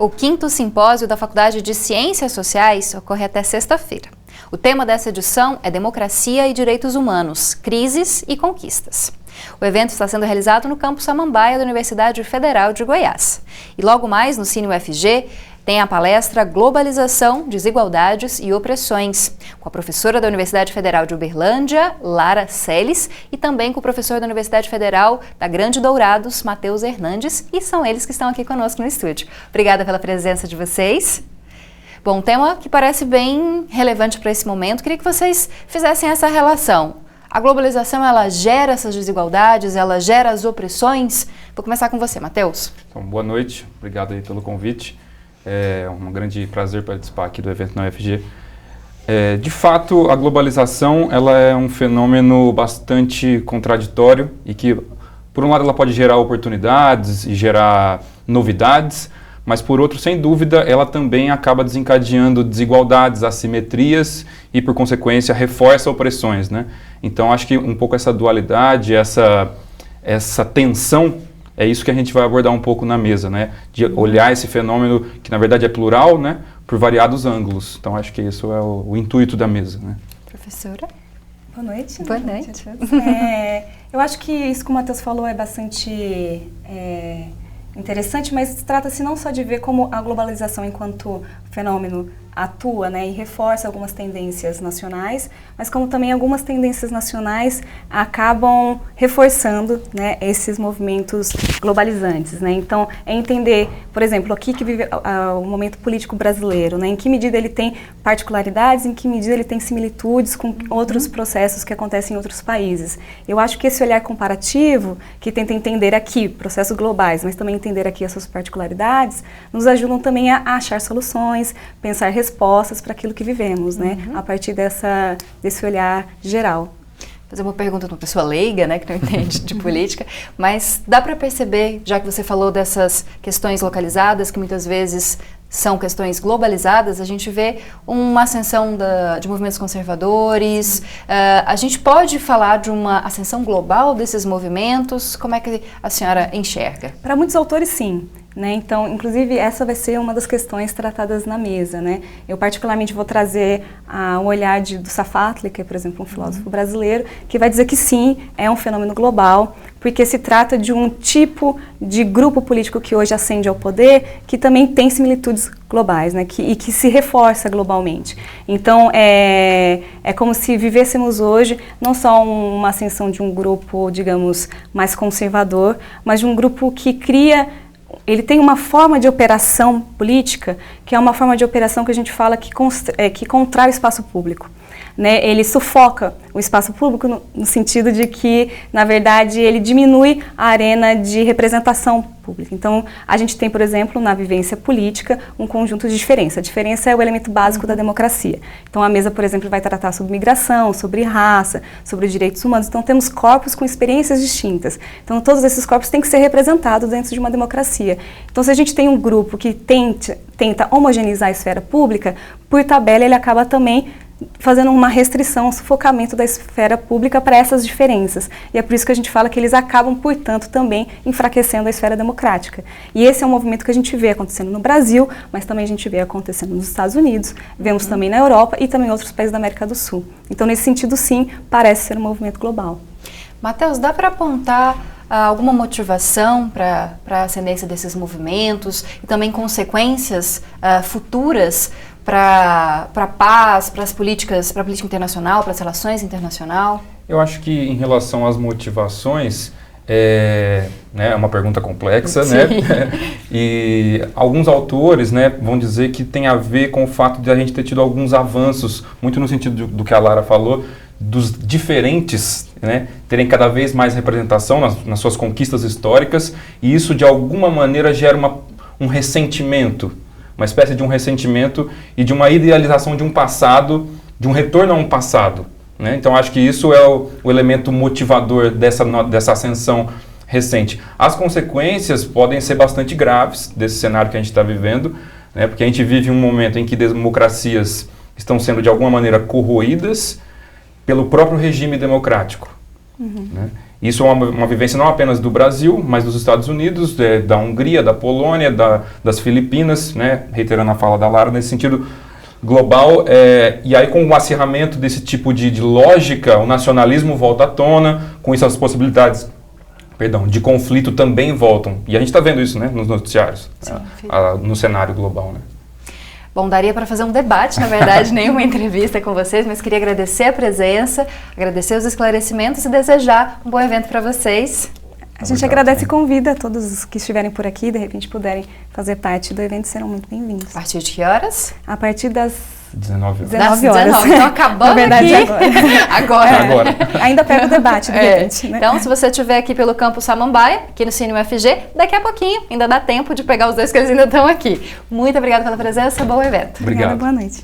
O 5º Simpósio da Faculdade de Ciências Sociais ocorre até sexta-feira. O tema dessa edição é Democracia e Direitos Humanos, Crises e Conquistas. O evento está sendo realizado no campus Samambaia da Universidade Federal de Goiás. E logo mais, no Cine UFG, tem a palestra Globalização, Desigualdades e Opressões, com a professora da Universidade Federal de Uberlândia, Lara Celes, e também com o professor da Universidade Federal da Grande Dourados, Matheus Hernandes, e são eles que estão aqui conosco no estúdio. Obrigada pela presença de vocês. Bom, um tema que parece bem relevante para esse momento. Queria que vocês fizessem essa relação. A globalização, ela gera essas desigualdades, ela gera as opressões? Vou começar com você, Matheus. Então, boa noite, obrigado aí pelo convite. É um grande prazer participar aqui do evento na UFG. De fato, a globalização ela é um fenômeno bastante contraditório e que, por um lado, ela pode gerar oportunidades e gerar novidades, mas, por outro, sem dúvida, ela também acaba desencadeando desigualdades, assimetrias e, por consequência, reforça opressões, né? Então, acho que um pouco essa dualidade, essa tensão, é isso que a gente vai abordar um pouco na mesa, né? De olhar esse fenômeno, que na verdade é plural, né? Por variados ângulos. Então, acho que isso é o intuito da mesa, né? Professora? Boa noite. Boa noite. Eu acho que isso que o Matheus falou é bastante interessante, mas trata-se não só de ver como a globalização enquanto fenômeno atua, né, e reforça algumas tendências nacionais, mas como também algumas tendências nacionais acabam reforçando, né, esses movimentos globalizantes, né? Então, é entender, por exemplo, aqui que vive o momento político brasileiro, né, em que medida ele tem particularidades, em que medida ele tem similitudes com outros processos que acontecem em outros países. Eu acho que esse olhar comparativo, que tenta entender aqui processos globais, mas também entender aqui as suas particularidades, nos ajudam também a achar soluções, pensar respostas para aquilo que vivemos, né? A partir desse olhar geral. Vou fazer uma pergunta de uma pessoa leiga, né, que não entende de política, mas dá para perceber, já que você falou dessas questões localizadas, que muitas vezes são questões globalizadas, a gente vê uma ascensão de movimentos conservadores, a gente pode falar de uma ascensão global desses movimentos? Como é que a senhora enxerga? Para muitos autores, sim. Né? Então, inclusive, essa vai ser uma das questões tratadas na mesa, né? Eu particularmente vou trazer o olhar do Safatli, que é, por exemplo, um filósofo brasileiro, que vai dizer que sim, é um fenômeno global, porque se trata de um tipo de grupo político que hoje ascende ao poder, que também tem similitudes globais, né? E que se reforça globalmente. Então, é como se vivêssemos hoje não só uma ascensão de um grupo, digamos, mais conservador, mas de um grupo que ele tem uma forma de operação política, que é uma forma de operação que a gente fala que contrai o espaço público. Né? Ele sufoca o espaço público no sentido de que, na verdade, ele diminui a arena de representação pública. Então, a gente tem, por exemplo, na vivência política, um conjunto de diferença. A diferença é o elemento básico da democracia. Então, a mesa, por exemplo, vai tratar sobre migração, sobre raça, sobre direitos humanos. Então, temos corpos com experiências distintas. Então, todos esses corpos têm que ser representados dentro de uma democracia. Então, se a gente tem um grupo que tenta homogeneizar a esfera pública, por tabela, ele acaba também fazendo uma restrição, um sufocamento da esfera pública para essas diferenças. E é por isso que a gente fala que eles acabam, portanto, também enfraquecendo a esfera democrática. E esse é um movimento que a gente vê acontecendo no Brasil, mas também a gente vê acontecendo nos Estados Unidos, vemos também na Europa e também em outros países da América do Sul. Então, nesse sentido, sim, parece ser um movimento global. Matheus, dá para apontar alguma motivação para a ascendência desses movimentos e também consequências futuras para a paz, para as políticas, para a política internacional, para as relações internacionais? Eu acho que em relação às motivações, é uma pergunta complexa, né? E alguns autores, né, vão dizer que tem a ver com o fato de a gente ter tido alguns avanços, muito no sentido do que a Lara falou, dos diferentes, né, terem cada vez mais representação nas suas conquistas históricas, e isso de alguma maneira gera um ressentimento, uma espécie de um ressentimento e de uma idealização de um passado, de um retorno a um passado, né? Então acho que isso é o elemento motivador dessa ascensão recente. As consequências podem ser bastante graves desse cenário que a gente está vivendo, né? Porque a gente vive um momento em que democracias estão sendo de alguma maneira corroídas pelo próprio regime democrático. Né? Isso é uma vivência não apenas do Brasil, mas dos Estados Unidos, da Hungria, da Polônia, das Filipinas, né? Reiterando a fala da Lara, nesse sentido global. E aí, com o acirramento desse tipo de lógica, o nacionalismo volta à tona, com isso as possibilidades de conflito também voltam. E a gente está vendo isso, né, nos noticiários, no cenário global, né? Bom, daria para fazer um debate, na verdade, nenhuma entrevista com vocês, mas queria agradecer a presença, agradecer os esclarecimentos e desejar um bom evento para vocês. A gente agradece e convida a todos os que estiverem por aqui, de repente puderem fazer parte do evento, serão muito bem-vindos. A partir de que horas? A partir das 19 horas. 19 horas. 19, então acabando na verdade, aqui. Agora. Ainda pega o debate, de repente. Né? Então, se você estiver aqui pelo Campus Samambaia, aqui no Cine UFG, daqui a pouquinho ainda dá tempo de pegar os dois que eles ainda estão aqui. Muito obrigada pela presença, bom evento. Obrigado. Obrigada, boa noite.